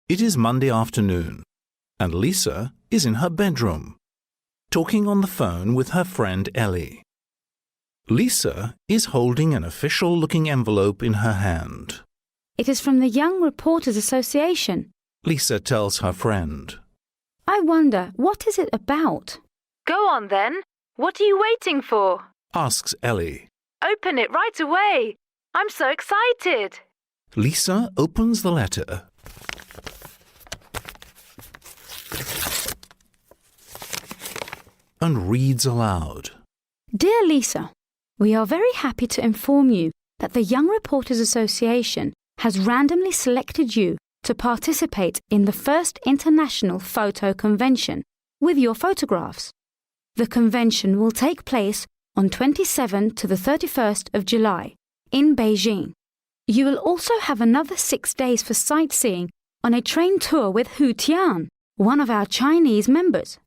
It is Monday afternoon, and Lisa is in her bedroom, talking on the phone with her friend Ellie. Lisa is holding an official-looking envelope in her hand. It is from the Young Reporters Association. Lisa tells her friend. I wonder, what is it about? Go on then. What are you waiting for? Asks Ellie. Open it right away. I'm so excited. Lisa opens the letter. And reads aloud. Dear Lisa, we are very happy to inform you that the Young Reporters Association has randomly selected you to participate in the first International Photo Convention with your photographs. The convention will take place on 27 to the 31st of July in Beijing. You will also have another 6 days for sightseeing on a train tour with Hu Tian, one of our Chinese members.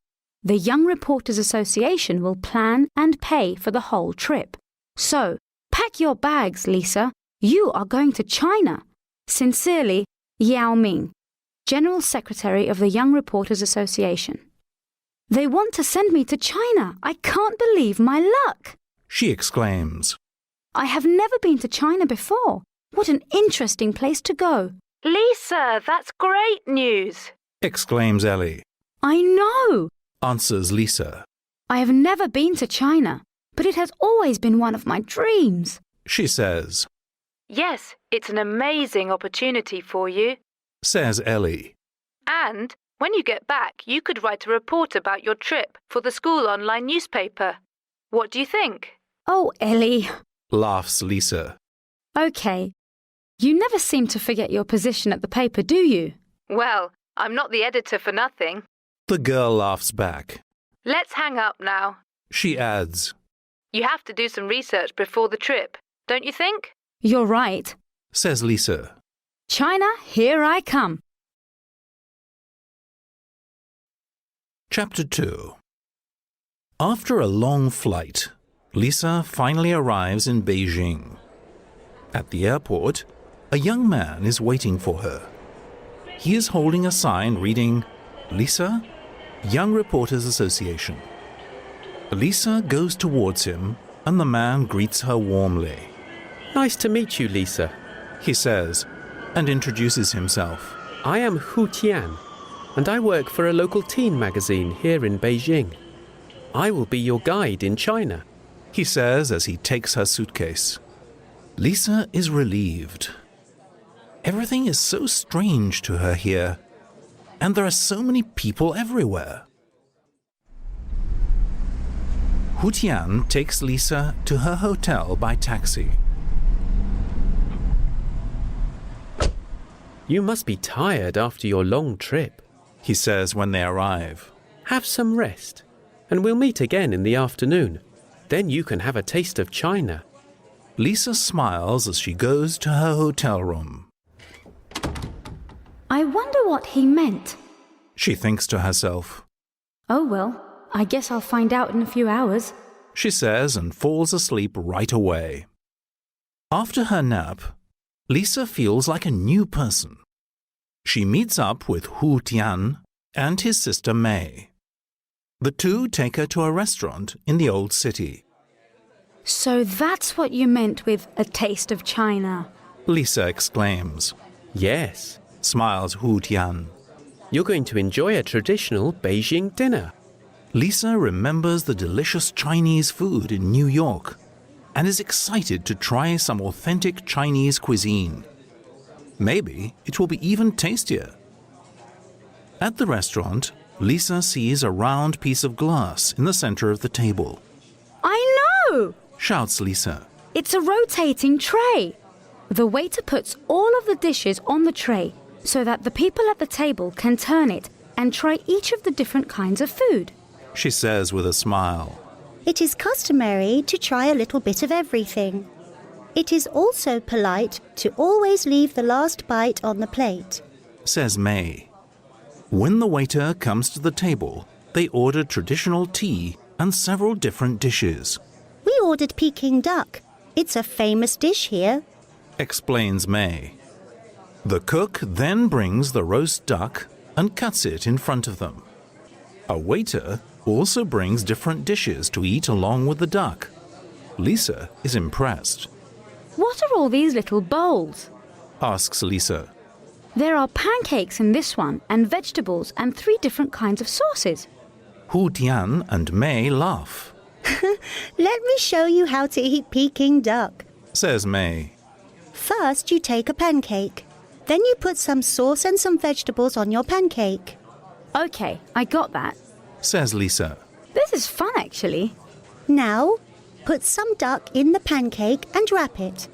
The Young Reporters Association will plan and pay for the whole trip. So, pack your bags, Lisa. You are going to China. Sincerely, Yao Ming, General Secretary of the Young Reporters Association. They want to send me to China. I can't believe my luck, she exclaims. I have never been to China before. What an interesting place to go. Lisa, that's great news, exclaims Ellie. I know, answers Lisa. I have never been to China, but it has always been one of my dreams, she says. Yes, it's an amazing opportunity for you, says Ellie. And when you get back, you could write a report about your trip for the school online newspaper. What do you think? Oh, Ellie, laughs Lisa. Okay. You never seem to forget your position at the paper, do you? Well, I'm not the editor for nothing. The girl laughs back. Let's hang up now, she adds. You have to do some research before the trip, don't you think? You're right, says Lisa. China, here I come. Chapter 2. After a long flight, Lisa finally arrives in Beijing. At the airport, a young man is waiting for her. He is holding a sign reading, Lisa, Young Reporters Association. Lisa goes towards him and the man greets her warmly. Nice to meet you, Lisa, he says, and introduces himself. I am Hu Tian, and I work for a local teen magazine here in Beijing. I will be your guide in China, he says as he takes her suitcase. Lisa is relieved. Everything is so strange to her here, and there are so many people everywhere. Hu Tian takes Lisa to her hotel by taxi. You must be tired after your long trip, he says when they arrive. Have some rest, and we'll meet again in the afternoon. Then you can have a taste of China. Lisa smiles as she goes to her hotel room. I wonder what he meant. She thinks to herself. Oh well, I guess I'll find out in a few hours, she says and falls asleep right away. After her nap, Lisa feels like a new person. She meets up with Hu Tian and his sister May. The two take her to a restaurant in the old city. So that's what you meant with a taste of China, Lisa exclaims. Yes, smiles Hu Tian. You're going to enjoy a traditional Beijing dinner. Lisa remembers the delicious Chinese food in New York and is excited to try some authentic Chinese cuisine. Maybe it will be even tastier. At the restaurant, Lisa sees a round piece of glass in the center of the table. I know! Shouts Lisa. It's a rotating tray. The waiter puts all of the dishes on the tray so that the people at the table can turn it and try each of the different kinds of food, she says with a smile. It is customary to try a little bit of everything. It is also polite to always leave the last bite on the plate, says May. When the waiter comes to the table, they order traditional tea and several different dishes. We ordered Peking duck. It's a famous dish here, explains May. The cook then brings the roast duck and cuts it in front of them. A waiter also brings different dishes to eat along with the duck. Lisa is impressed. What are all these little bowls? Asks Lisa. There are pancakes in this one, and vegetables, and 3 different kinds of sauces. Hu Tian and May laugh. Let me show you how to eat Peking duck. Says May. First, you take a pancake. Then you put some sauce and some vegetables on your pancake. Okay, I got that. Says Lisa. This is fun, actually. Now, put some duck in the pancake and wrap it.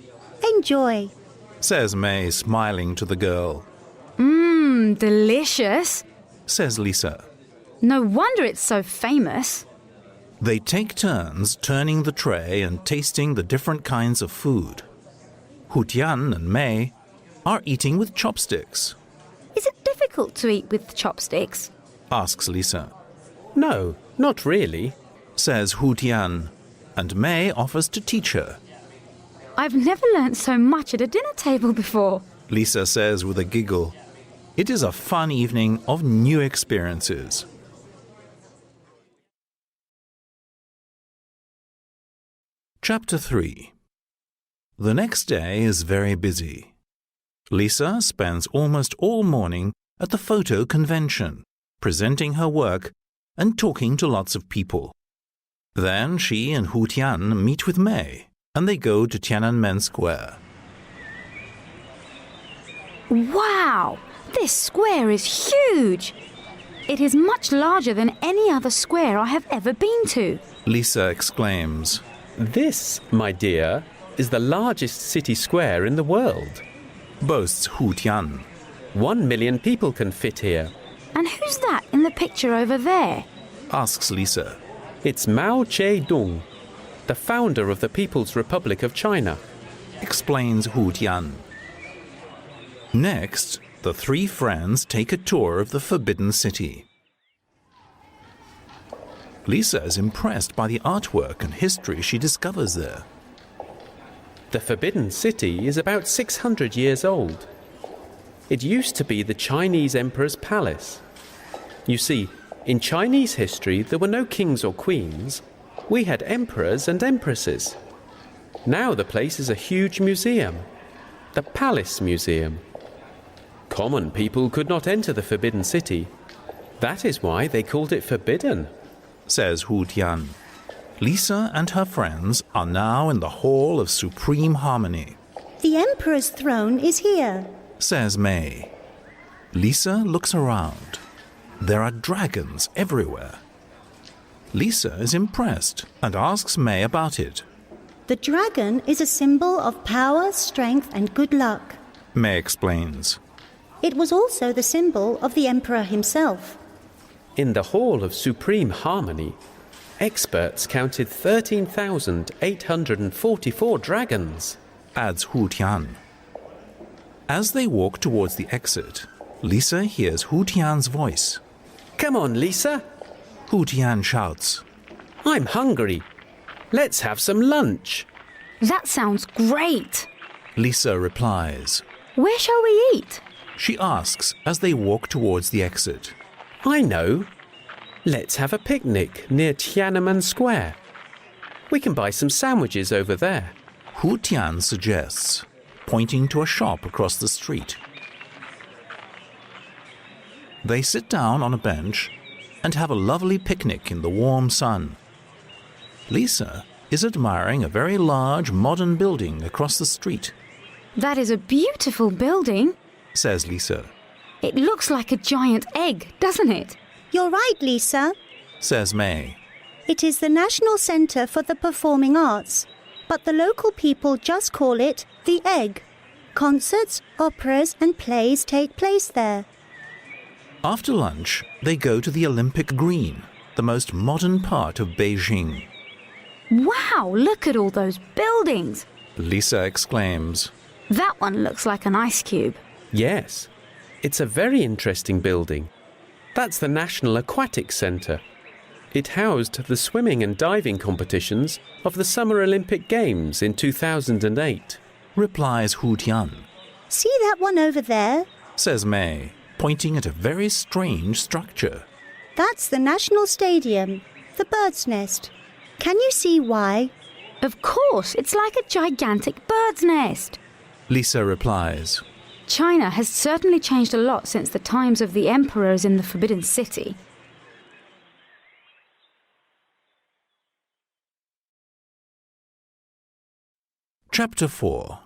Enjoy. Says May, smiling to the girl. Delicious. Says Lisa. No wonder it's so famous. They take turns turning the tray and tasting the different kinds of food. Hu Tian and May are eating with chopsticks. Is it difficult to eat with chopsticks? Asks Lisa. No, not really. Says Hu Tian, and May offers to teach her. I've never learnt so much at a dinner table before. Lisa says with a giggle. It is a fun evening of new experiences. Chapter 3. The next day is very busy. Lisa spends almost all morning at the photo convention, presenting her work and talking to lots of people. Then she and Hu Tian meet with May, and they go to Tiananmen Square. Wow! This square is huge! It is much larger than any other square I have ever been to. Lisa exclaims. This, my dear, is the largest city square in the world. Boasts Hu Tian. 1 million people can fit here. And who's that in the picture over there? Asks Lisa. It's Mao Zedong, the founder of the People's Republic of China. Explains Hu Tian. Next, the 3 friends take a tour of the Forbidden City. Lisa is impressed by the artwork and history she discovers there. The Forbidden City is about 600 years old. It used to be the Chinese Emperor's palace. You see, in Chinese history there were no kings or queens. We had emperors and empresses. Now the place is a huge museum, the Palace Museum. Common people could not enter the Forbidden City. That is why they called it forbidden. Says Hu Tian. Lisa and her friends are now in the Hall of Supreme Harmony. The Emperor's throne is here. Says May. Lisa looks around. There are dragons everywhere. Lisa is impressed and asks May about it. The dragon is a symbol of power, strength, and good luck. May explains. It was also the symbol of the Emperor himself. In the Hall of Supreme Harmony, experts counted 13,844 dragons. Adds Hu Tian. As they walk towards the exit, Lisa hears Hu Tian's voice. Come on, Lisa. Hu Tian shouts. I'm hungry. Let's have some lunch. That sounds great. Lisa replies. Where shall we eat? She asks as they walk towards the exit. I know. Let's have a picnic near Tiananmen Square. We can buy some sandwiches over there. Hu Tian suggests, pointing to a shop across the street. They sit down on a bench and have a lovely picnic in the warm sun. Lisa is admiring a very large modern building across the street. That is a beautiful building. Says Lisa. It looks like a giant egg, doesn't it? You're right, Lisa. Says May. It is the National Centre for the Performing Arts, but the local people just call it the Egg. Concerts, operas and plays take place there. After lunch, they go to the Olympic Green, the most modern part of Beijing. Wow, look at all those buildings. Lisa exclaims. That one looks like an ice cube. Yes, it's a very interesting building. That's the National Aquatic Centre. It housed the swimming and diving competitions of the Summer Olympic Games in 2008. Replies Hu Tian. See that one over there? says May, pointing at a very strange structure. That's the National Stadium, the bird's nest. Can you see why? Of course, it's like a gigantic bird's nest. Lisa replies. China has certainly changed a lot since the times of the emperors in the Forbidden City. Chapter 4.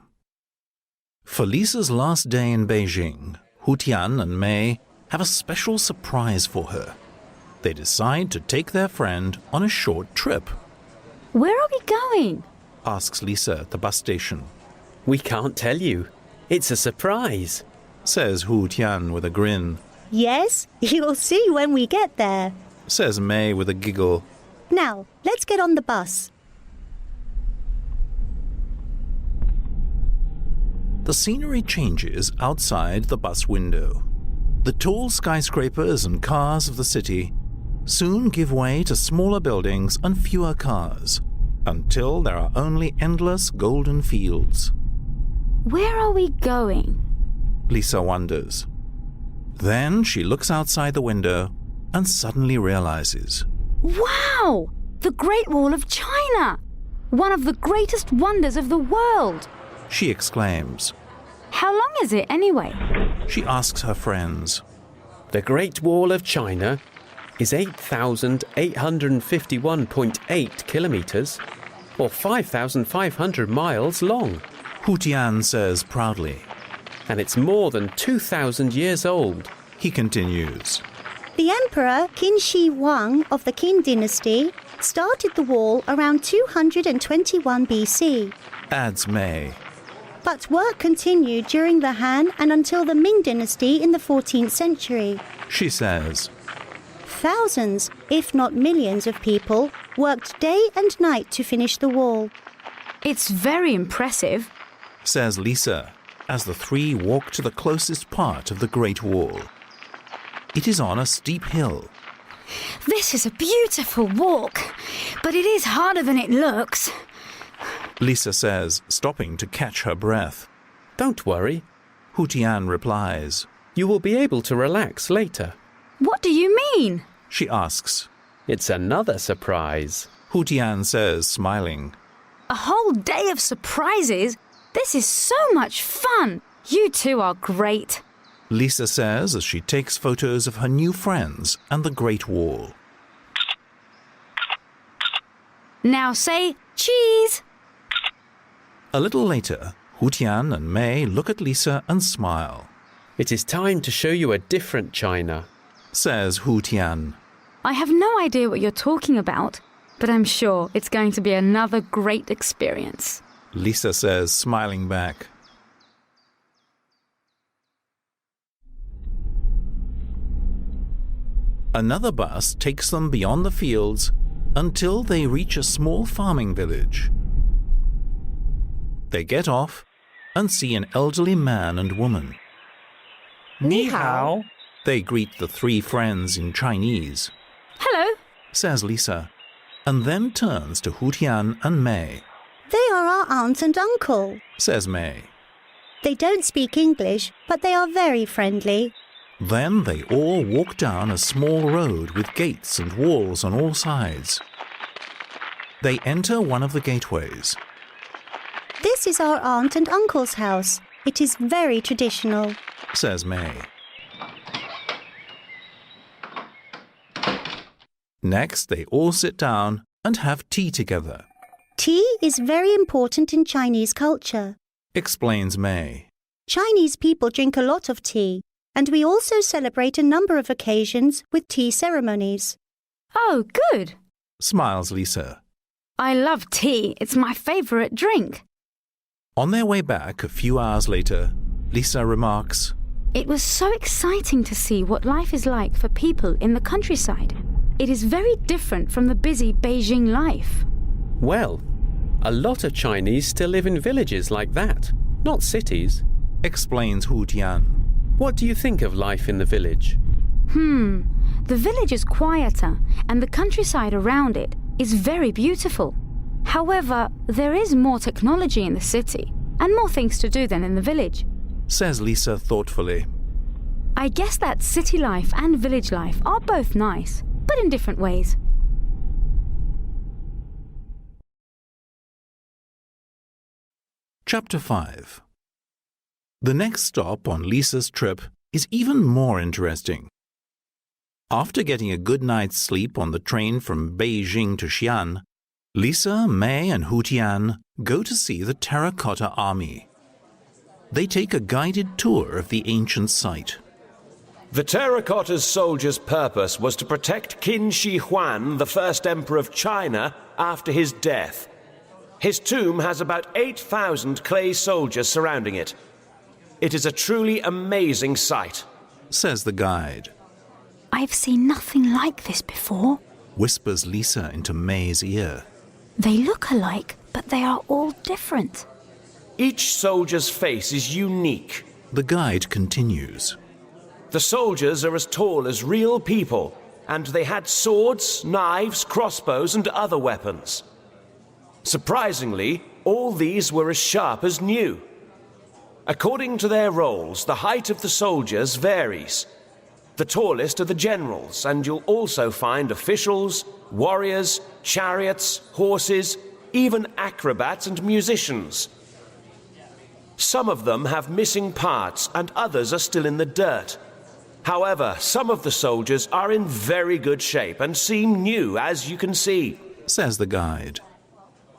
For Lisa's last day in Beijing, Hu Tian and May have a special surprise for her. They decide to take their friend on a short trip. Where are we going? Asks Lisa at the bus station. We can't tell you. It's a surprise, Says Hu Tian with a grin. Yes, you'll see when we get there. Says May with a giggle. Now, let's get on the bus. The scenery changes outside the bus window. The tall skyscrapers and cars of the city soon give way to smaller buildings and fewer cars, until there are only endless golden fields. Where are we going? Lisa wonders. Then she looks outside the window and suddenly realizes. Wow! The Great Wall of China! One of the greatest wonders of the world! She exclaims. How long is it anyway? She asks her friends. The Great Wall of China is 8,851.8 kilometers, or 5,500 miles long. Hu Tian says proudly. And it's more than 2,000 years old. He continues. The Emperor Qin Shi Huang of the Qin dynasty started the wall around 221 BC. Adds May. But work continued during the Han and until the Ming dynasty in the 14th century. She says. Thousands, if not millions of people worked day and night to finish the wall. It's very impressive. Says Lisa, as the three walk to the closest part of the Great Wall. It is on a steep hill. This is a beautiful walk, but it is harder than it looks. Lisa says, stopping to catch her breath. Don't worry. Hu Tian replies. You will be able to relax later. What do you mean? She asks. It's another surprise. Hu Tian says, smiling. A whole day of surprises? This is so much fun. You two are great. Lisa says as she takes photos of her new friends and the Great Wall. Now say cheese. A little later, Hu Tian and May look at Lisa and smile. It is time to show you a different China, says Hu Tian. I have no idea what you're talking about, but I'm sure it's going to be another great experience. Lisa says, smiling back. Another bus takes them beyond the fields until they reach a small farming village. They get off and see an elderly man and woman. Ni hao. They greet the three friends in Chinese, Hello. says Lisa, and then turns to Hu Tian and May, They are our aunt and uncle. says May. They don't speak English, but they are very friendly. Then they all walk down a small road with gates and walls on all sides. They enter one of the gateways. This is our aunt and uncle's house. It is very traditional. Says May. Next, they all sit down and have tea together, Tea is very important in Chinese culture. explains May. Chinese people drink a lot of tea, and we also celebrate a number of occasions with tea ceremonies. Oh, good. Smiles Lisa. I love tea. It's my favourite drink. On their way back a few hours later, Lisa remarks, It was so exciting to see what life is like for people in the countryside. It is very different from the busy Beijing life. Well, a lot of Chinese still live in villages like that, not cities. explains Hu Tian. What do you think of life in the village? The village is quieter and the countryside around it is very beautiful. However, there is more technology in the city and more things to do than in the village. says Lisa thoughtfully. I guess that city life and village life are both nice, but in different ways. Chapter 5. The next stop on Lisa's trip is even more interesting. After getting a good night's sleep on the train from Beijing to Xi'an, Lisa, May and Hu Tian go to see the Terracotta Army. They take a guided tour of the ancient site. The Terracotta's soldiers' purpose was to protect Qin Shi Huang, the first emperor of China, after his death. His tomb has about 8,000 clay soldiers surrounding it. It is a truly amazing sight, says the guide. I've seen nothing like this before, Whispers Lisa into May's ear. They look alike, but they are all different. Each soldier's face is unique. The guide continues. The soldiers are as tall as real people, and they had swords, knives, crossbows, and other weapons. Surprisingly, all these were as sharp as new. According to their roles, the height of the soldiers varies. The tallest are the generals, and you'll also find officials, warriors, chariots, horses, even acrobats and musicians. Some of them have missing parts, and others are still in the dirt. However, some of the soldiers are in very good shape and seem new, as you can see, says the guide.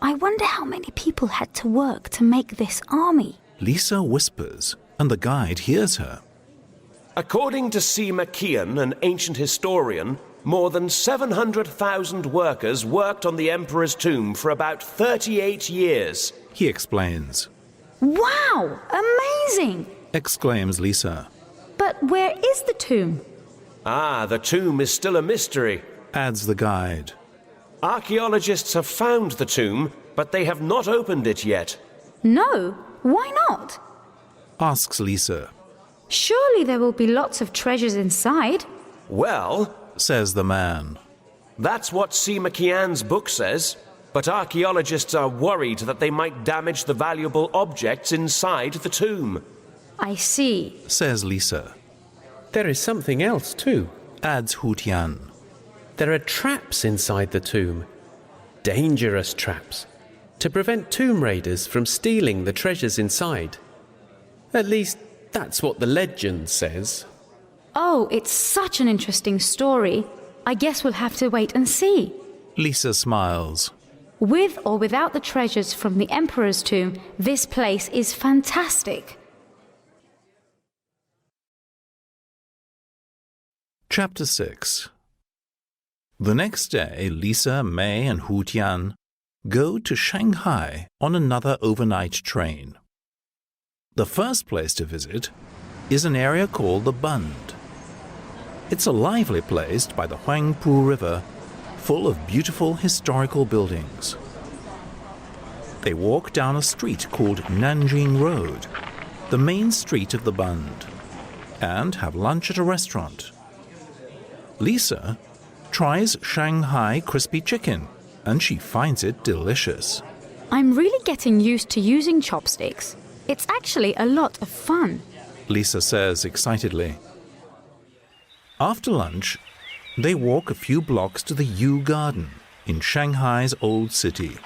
I wonder how many people had to work to make this army. Lisa whispers, and the guide hears her. According to Sima Qian, an ancient historian, more than 700,000 workers worked on the emperor's tomb for about 38 years. He explains. Wow! Amazing! Exclaims Lisa. But where is the tomb? The tomb is still a mystery, adds the guide. Archaeologists have found the tomb, but they have not opened it yet. No, why not? Asks Lisa. Surely there will be lots of treasures inside. Well, says the man. That's what Sima Qian's book says, but archaeologists are worried that they might damage the valuable objects inside the tomb. I see, says Lisa. There is something else too, adds Hu Tian. There are traps inside the tomb. Dangerous traps, to prevent tomb raiders from stealing the treasures inside. At least, that's what the legend says. Oh, it's such an interesting story. I guess we'll have to wait and see. Lisa smiles. With or without the treasures from the Emperor's tomb, this place is fantastic. Chapter 6. The next day, Lisa, May and Hu Tian go to Shanghai on another overnight train. The first place to visit is an area called the Bund. It's a lively place by the Huangpu River, full of beautiful historical buildings. They walk down a street called Nanjing Road, the main street of the Bund, and have lunch at a restaurant. Lisa tries Shanghai crispy chicken, and she finds it delicious. I'm really getting used to using chopsticks. It's actually a lot of fun, Lisa says excitedly. After lunch, they walk a few blocks to the Yu Garden in Shanghai's old city.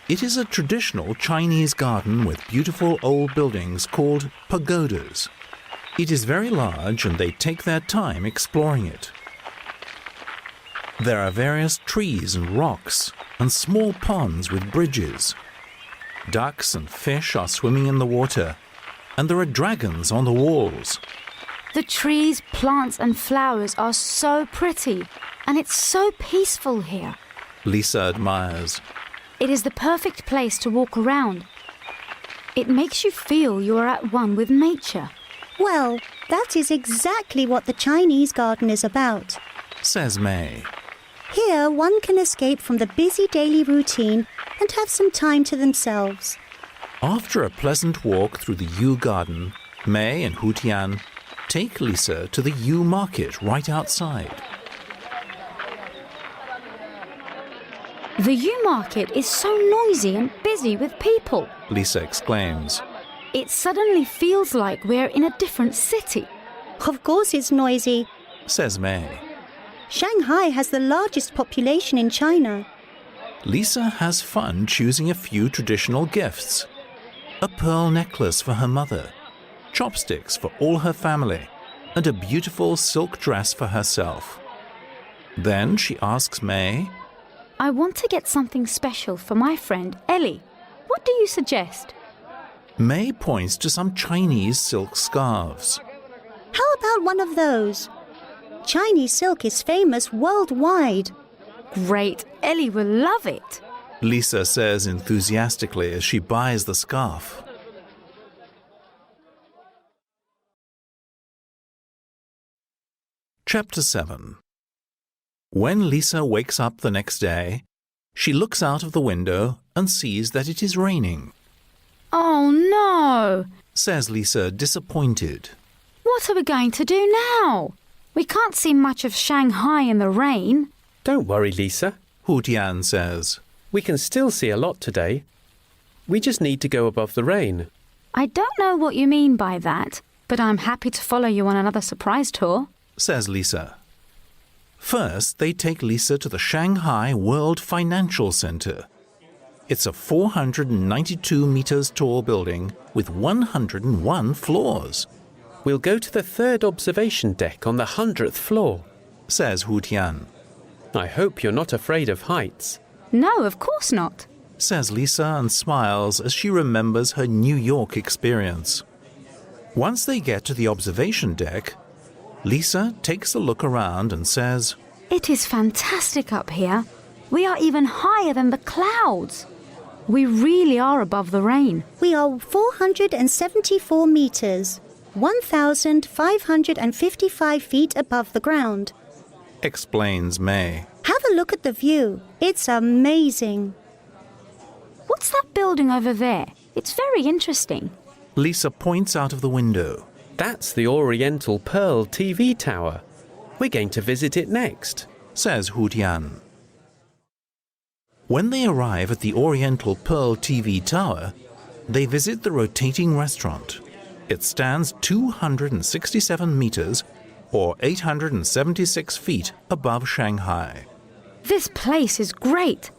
It is a traditional Chinese garden with beautiful old buildings called pagodas. It is very large and they take their time exploring it. There are various trees and rocks and small ponds with bridges. Ducks and fish are swimming in the water, and there are dragons on the walls. The trees, plants and flowers are so pretty, and it's so peaceful here. Lisa admires. It is the perfect place to walk around. It makes you feel you are at one with nature. Well, that is exactly what the Chinese garden is about. Says May. Here, one can escape from the busy daily routine and have some time to themselves. After a pleasant walk through the Yu Garden, May and Hu Tian take Lisa to the Yu Market right outside. The Yu Market is so noisy and busy with people. Lisa exclaims. It suddenly feels like we're in a different city. Of course it's noisy. says May. Shanghai has the largest population in China. Lisa has fun choosing a few traditional gifts. A pearl necklace for her mother, chopsticks for all her family, and a beautiful silk dress for herself. Then she asks May, I want to get something special for my friend Ellie. What do you suggest? May points to some Chinese silk scarves. How about one of those? Chinese silk is famous worldwide. Great, Ellie will love it. Lisa says enthusiastically as she buys the scarf. Chapter 7. When Lisa wakes up the next day, she looks out of the window and sees that it is raining. Oh no! Says Lisa, disappointed. What are we going to do now? We can't see much of Shanghai in the rain. Don't worry, Lisa. Hu Tian says. We can still see a lot today. We just need to go above the rain. I don't know what you mean by that, but I'm happy to follow you on another surprise tour. Says Lisa. First, they take Lisa to the Shanghai World Financial Center. It's a 492 meters tall building with 101 floors. We'll go to the third observation deck on the 100th floor, says Hu Tian. I hope you're not afraid of heights. No, of course not. Says Lisa and smiles as she remembers her New York experience. Once they get to the observation deck, Lisa takes a look around and says, It is fantastic up here. We are even higher than the clouds. We really are above the rain. We are 474 meters, 1,555 feet above the ground. Explains May. Have a look at the view. It's amazing. What's that building over there? It's very interesting. Lisa points out of the window. That's the Oriental Pearl TV Tower. We're going to visit it next, says Hu Tian. When they arrive at the Oriental Pearl TV Tower, they visit the rotating restaurant. It stands 267 meters, or 876 feet above Shanghai. This place is great.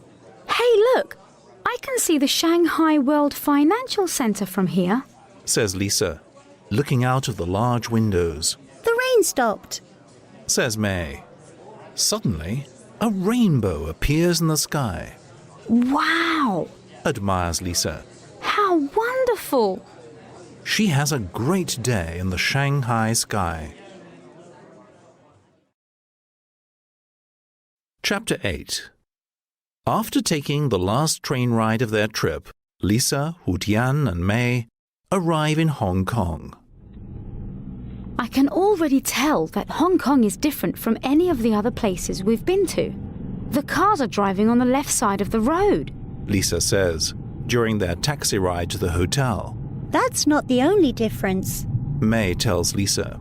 Hey, look! I can see the Shanghai World Financial Center from here, says Lisa, looking out of the large windows. The rain stopped, says May. Suddenly, a rainbow appears in the sky. Wow! Admires Lisa. How wonderful! She has a great day in the Shanghai sky. Chapter 8. After taking the last train ride of their trip, Lisa, Hu Tian and May arrive in Hong Kong. I can already tell that Hong Kong is different from any of the other places we've been to. The cars are driving on the left side of the road, Lisa says, during their taxi ride to the hotel. That's not the only difference. May tells Lisa.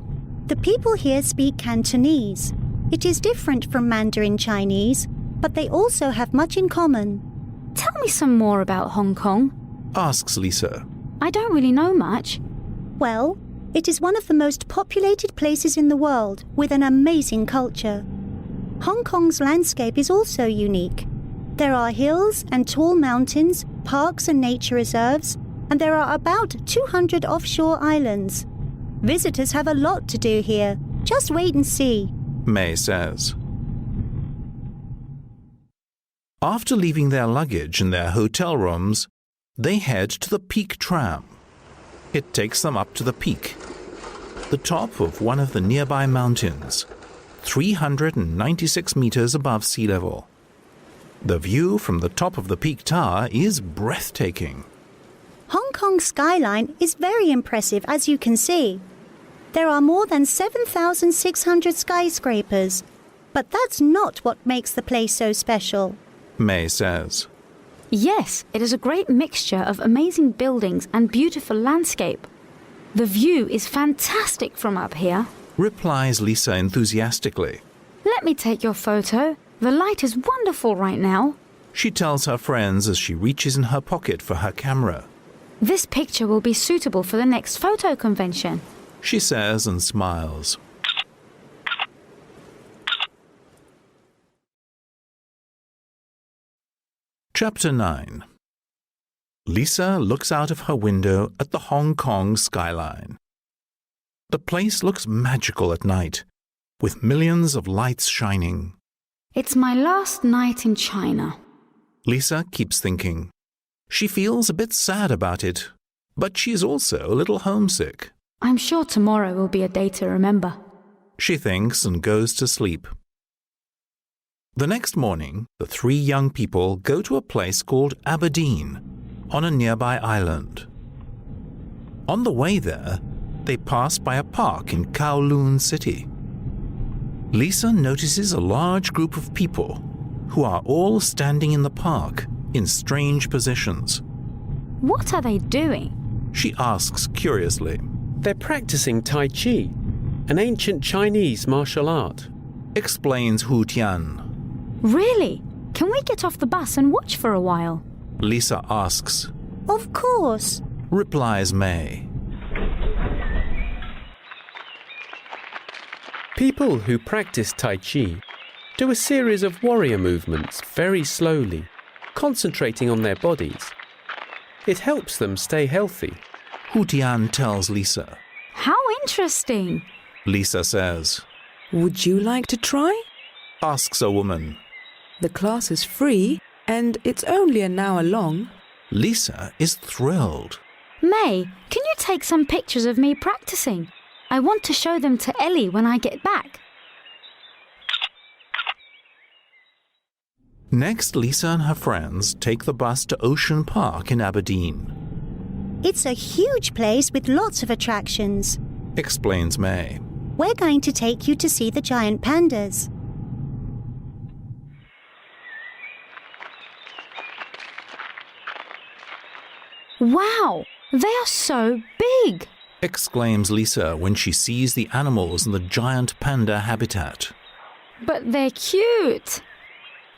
The people here speak Cantonese. It is different from Mandarin Chinese, but they also have much in common. Tell me some more about Hong Kong, asks Lisa. I don't really know much. Well, it is one of the most populated places in the world with an amazing culture. Hong Kong's landscape is also unique. There are hills and tall mountains, parks and nature reserves, and there are about 200 offshore islands. Visitors have a lot to do here. Just wait and see, May says. After leaving their luggage in their hotel rooms, they head to the Peak Tram. It takes them up to the peak, the top of one of the nearby mountains, 396 meters above sea level. The view from the top of the peak tower is breathtaking. Hong Kong's skyline is very impressive, as you can see. There are more than 7,600 skyscrapers, but that's not what makes the place so special, May says. Yes, it is a great mixture of amazing buildings and beautiful landscape. The view is fantastic from up here, Replies Lisa enthusiastically. Let me take your photo. The light is wonderful right now. She tells her friends as she reaches in her pocket for her camera. This picture will be suitable for the next photo convention. She says and smiles. Chapter 9. Lisa looks out of her window at the Hong Kong skyline. The place looks magical at night, with millions of lights shining. It's my last night in China. Lisa keeps thinking. She feels a bit sad about it, but she's also a little homesick. I'm sure tomorrow will be a day to remember. She thinks and goes to sleep. The next morning, the three young people go to a place called Aberdeen, on a nearby island. On the way there, they pass by a park in Kowloon City. Lisa notices a large group of people who are all standing in the park in strange positions. What are they doing? She asks curiously. They're practicing Tai Chi, an ancient Chinese martial art. Explains Hu Tian. Really? Can we get off the bus and watch for a while? Lisa asks. Of course. Replies May. People who practice Tai Chi do a series of warrior movements very slowly, concentrating on their bodies. It helps them stay healthy. Hu Tian tells Lisa. How interesting. Lisa says. Would you like to try? Asks a woman. The class is free and it's only an hour long. Lisa is thrilled. May, can you take some pictures of me practicing? I want to show them to Ellie when I get back. Next, Lisa and her friends take the bus to Ocean Park in Aberdeen. It's a huge place with lots of attractions. Explains May. We're going to take you to see the giant pandas. Wow, they are so big. Exclaims Lisa when she sees the animals in the giant panda habitat. But they're cute.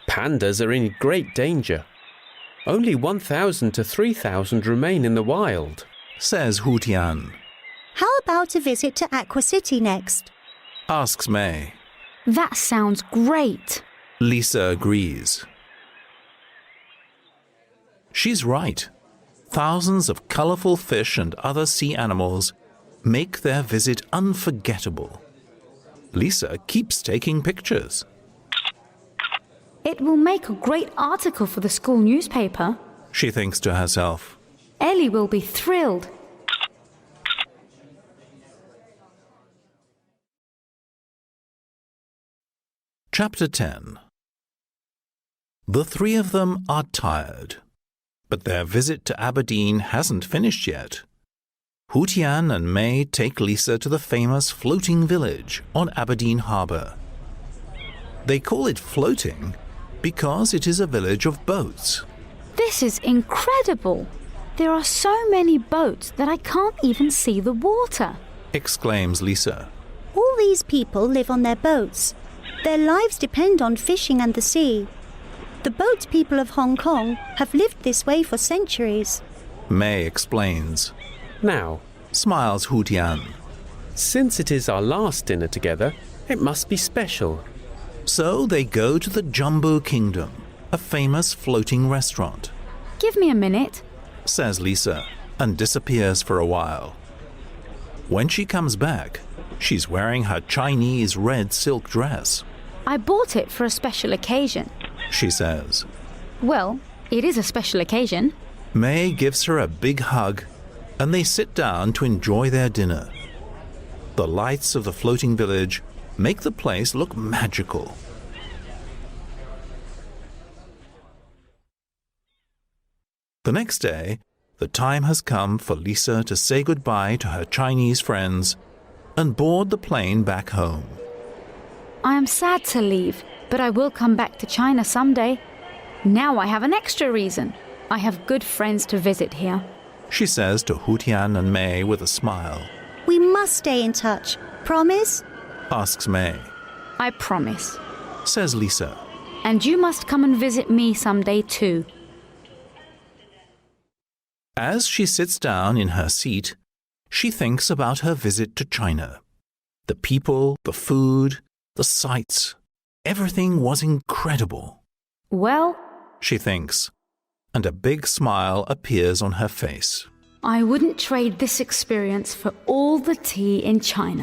Pandas are in great danger. Only 1,000 to 3,000 remain in the wild. Says Hu Tian. How about a visit to Aqua City next? Asks May. That sounds great. Lisa agrees. She's right. Thousands of colourful fish and other sea animals make their visit unforgettable. Lisa keeps taking pictures. It will make a great article for the school newspaper. She thinks to herself. Ellie will be thrilled. Chapter 10. The three of them are tired, but their visit to Aberdeen hasn't finished yet. Hu Tian and May take Lisa to the famous floating village on Aberdeen Harbour. They call it floating because it is a village of boats. This is incredible. There are so many boats that I can't even see the water. Exclaims Lisa. All these people live on their boats. Their lives depend on fishing and the sea. The boat people of Hong Kong have lived this way for centuries. May explains. Now, Smiles Hu Tian. since it is our last dinner together, it must be special. So they go to the Jumbo Kingdom, a famous floating restaurant. Give me a minute. Says Lisa, and disappears for a while. When she comes back, she's wearing her Chinese red silk dress. I bought it for a special occasion. She says. Well, it is a special occasion. May gives her a big hug, and they sit down to enjoy their dinner. The lights of the floating village make the place look magical. The next day, the time has come for Lisa to say goodbye to her Chinese friends and board the plane back home. I am sad to leave, but I will come back to China someday. Now I have an extra reason. I have good friends to visit here. She says to Hu Tian and May with a smile. We must stay in touch. Promise? Asks May. I promise. Says Lisa. And you must come and visit me someday too. As she sits down in her seat, she thinks about her visit to China. The people, the food, the sights, everything was incredible. Well, She thinks, and a big smile appears on her face. I wouldn't trade this experience for all the tea in China.